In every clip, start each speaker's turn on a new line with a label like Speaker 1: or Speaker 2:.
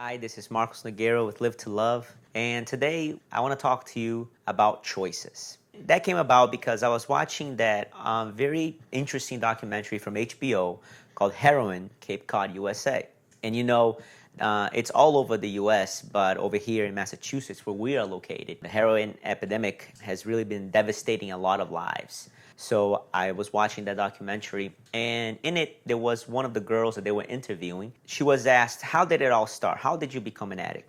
Speaker 1: Hi, this is Marcos Nogueira with Live2Love, and today I want to talk to you about choices. That came about because I was watching that very interesting documentary from HBO called Heroin, Cape Cod, USA. And it's all over the US, but over here in Massachusetts, where we are located, the heroin epidemic has really been devastating a lot of lives. So I was watching that documentary, and in it, there was one of the girls that they were interviewing. She was asked, how did it all start? How did you become an addict?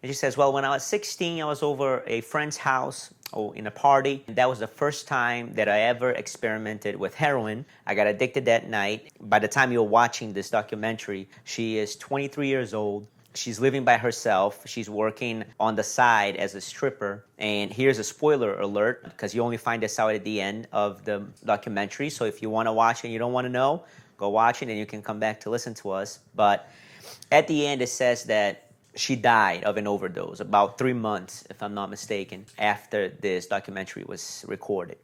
Speaker 1: And she says, well, when I was 16, I was over a friend's house in a party. That was the first time that I ever experimented with heroin. I got addicted that night. By the time you're watching this documentary, she is 23 years old. She's living by herself. She's working on the side as a stripper. And here's a spoiler alert, because you only find this out at the end of the documentary. So if you want to watch it and you don't want to know, go watch it and you can come back to listen to us. But at the end, it says that she died of an overdose about 3 months, if I'm not mistaken, after this documentary was recorded.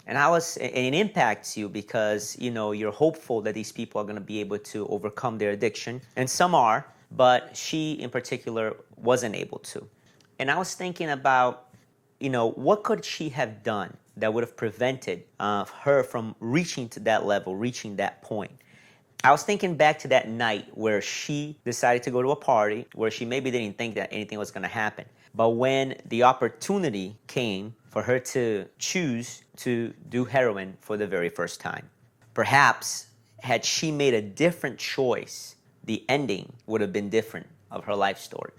Speaker 1: And it impacts you because, you're hopeful that these people are going to be able to overcome their addiction. And some are, but she in particular wasn't able to. And I was thinking about, what could she have done that would have prevented her from reaching to that level, reaching that point? I was thinking back to that night where she decided to go to a party where she maybe didn't think that anything was going to happen. But when the opportunity came for her to choose to do heroin for the very first time, perhaps had she made a different choice, the ending would have been different of her life story.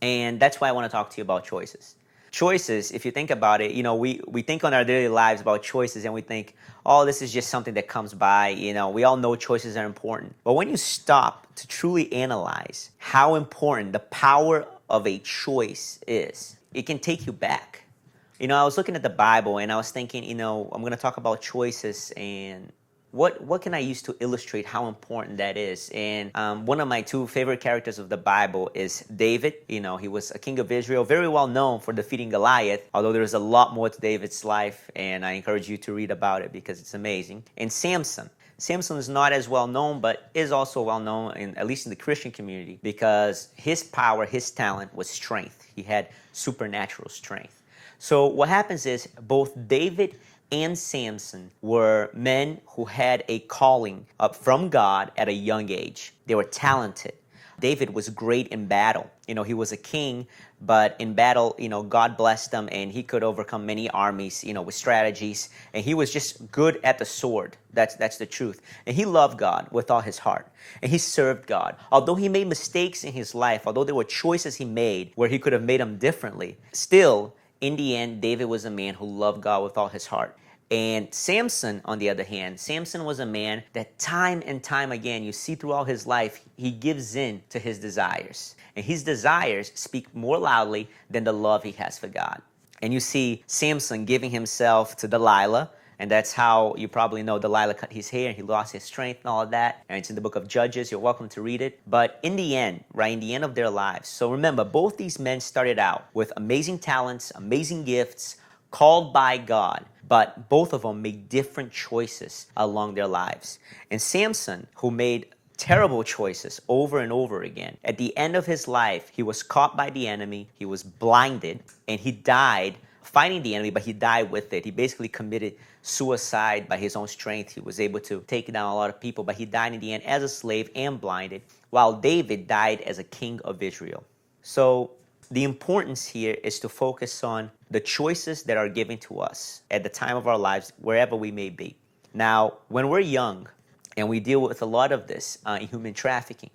Speaker 1: And that's why I want to talk to you about choices. Choices, if you think about it, we think on our daily lives about choices and we think, oh, this is just something that comes by. We all know choices are important. But when you stop to truly analyze how important the power of a choice is, it can take you back. I was looking at the Bible and I was thinking, I'm going to talk about choices and what can I use to illustrate how important that is? And one of my two favorite characters of the Bible is David. He was a king of Israel, very well known for defeating Goliath, although there's a lot more to David's life, and I encourage you to read about it because it's amazing. And Samson. Samson is not as well known, but is also well known, at least in the Christian community, because his power, his talent was strength. He had supernatural strength. So what happens is both David and Samson were men who had a calling up from God at a young age. They were talented. David was great in battle. He was a king, but in battle, God blessed him and he could overcome many armies, with strategies. And he was just good at the sword. That's the truth. And he loved God with all his heart. And he served God. Although he made mistakes in his life, although there were choices he made where he could have made them differently, still, in the end, David was a man who loved God with all his heart. And Samson, on the other hand, Samson was a man that time and time again, you see throughout his life, he gives in to his desires. And his desires speak more loudly than the love he has for God. And you see Samson giving himself to Delilah. And that's how you probably know Delilah cut his hair and he lost his strength and all of that. And it's in the book of Judges. You're welcome to read it. But in the end, right, in the end of their lives. So remember, both these men started out with amazing talents, amazing gifts, called by God. But both of them made different choices along their lives. And Samson, who made terrible choices over and over again, at the end of his life, he was caught by the enemy, he was blinded, and he died fighting the enemy, but he died with it. He basically committed suicide by his own strength. He was able to take down a lot of people, but he died in the end as a slave and blinded, while David died as a king of Israel. So the importance here is to focus on the choices that are given to us at the time of our lives, wherever we may be. Now, when we're young, and we deal with a lot of this in human trafficking,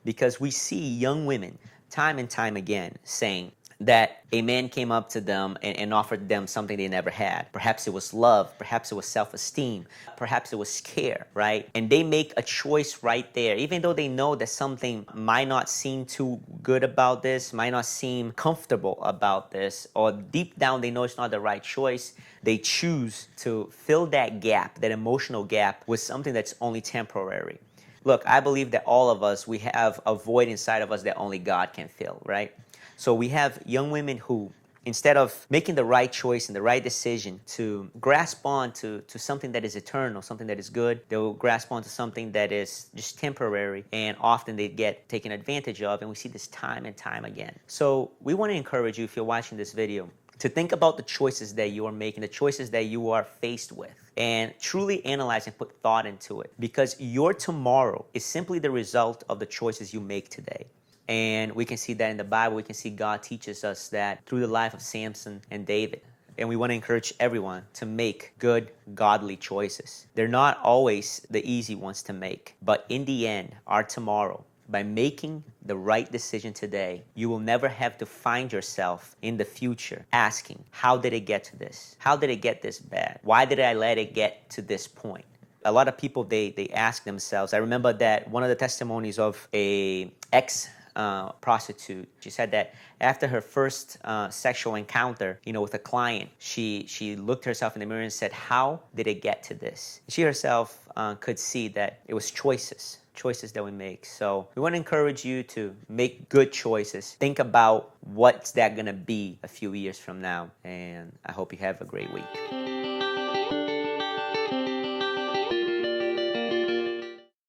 Speaker 1: because we see young women time and time again saying that a man came up to them and offered them something they never had. Perhaps it was love, perhaps it was self-esteem, perhaps it was care, right? And they make a choice right there, even though they know that something might not seem too good about this, might not seem comfortable about this, or deep down they know it's not the right choice. They choose to fill that gap, that emotional gap, with something that's only temporary. Look, I believe that all of us, we have a void inside of us that only God can fill, right? So we have young women who instead of making the right choice and the right decision to grasp on to something that is eternal, something that is good, they will grasp on to something that is just temporary, and often they get taken advantage of, and we see this time and time again. So we want to encourage you, if you're watching this video, to think about the choices that you are making, the choices that you are faced with, and truly analyze and put thought into it, because your tomorrow is simply the result of the choices you make today. And we can see that in the Bible. We can see God teaches us that through the life of Samson and David. And we want to encourage everyone to make good, godly choices. They're not always the easy ones to make, but in the end, our tomorrow, by making the right decision today, you will never have to find yourself in the future asking, how did it get to this? How did it get this bad? Why did I let it get to this point? A lot of people, they ask themselves. I remember that one of the testimonies of a prostitute. She said that after her first sexual encounter, with a client, she looked herself in the mirror and said, "How did it get to this?" She herself could see that it was choices that we make. So we want to encourage you to make good choices. Think about what's that going to be a few years from now, and I hope you have a great week.